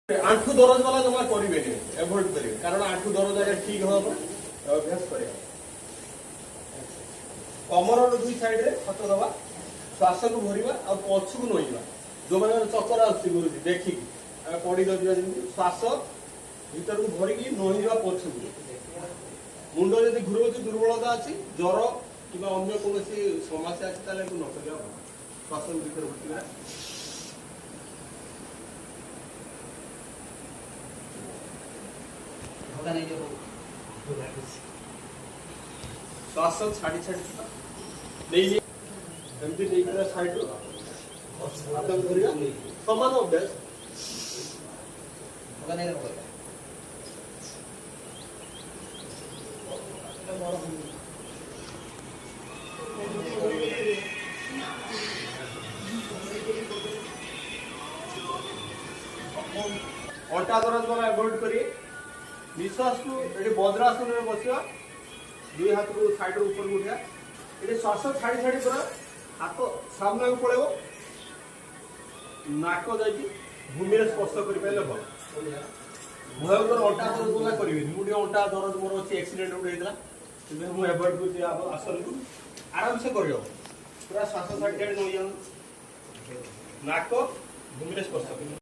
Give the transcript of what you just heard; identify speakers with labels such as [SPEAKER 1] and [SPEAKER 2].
[SPEAKER 1] आंठू दरज वाला जमा करेंगे एवॉइड करेंगे कारण आंठू दरज आगे ठीक हम अभ्यास करें कमर दुई साइड रे हाथ दबा श्वास को भरवा और पछ को नईवा जो मैंने चक्कर आसुरी देखिकी पड़ी रही श्वास भीतर को भरिकी नईवा पछ मुंड जब घूर दुर्बलता अच्छी ज्वर कि अन्य कौन समस्या अच्छी न कर श्वास भीतर भरवा श्वास छाड़ी छाड़ी नहीं एमती नहीं साइड समान अभ्यास अंटा दरज वाला एवॉइड करिए निश्वास को ये वज्रासन में बसवा दुई हाथ को साइड ऊपर को उठा ये श्वास छाड़ी छाड़ी पूरा हाथ सामने को पड़ेगा नाक जाकि भूमि में स्पर्श कर पारे भल भयंकर अंटा दरज वाला करेंगे मुझे अंटा दरज मोर अच्छी एक्सीडेंट होता मुझे एवॉइड कर आसन को आराम से कर पूरा श्वास छाड़ी छाड़ी नई नाक भूमि में स्पर्श कर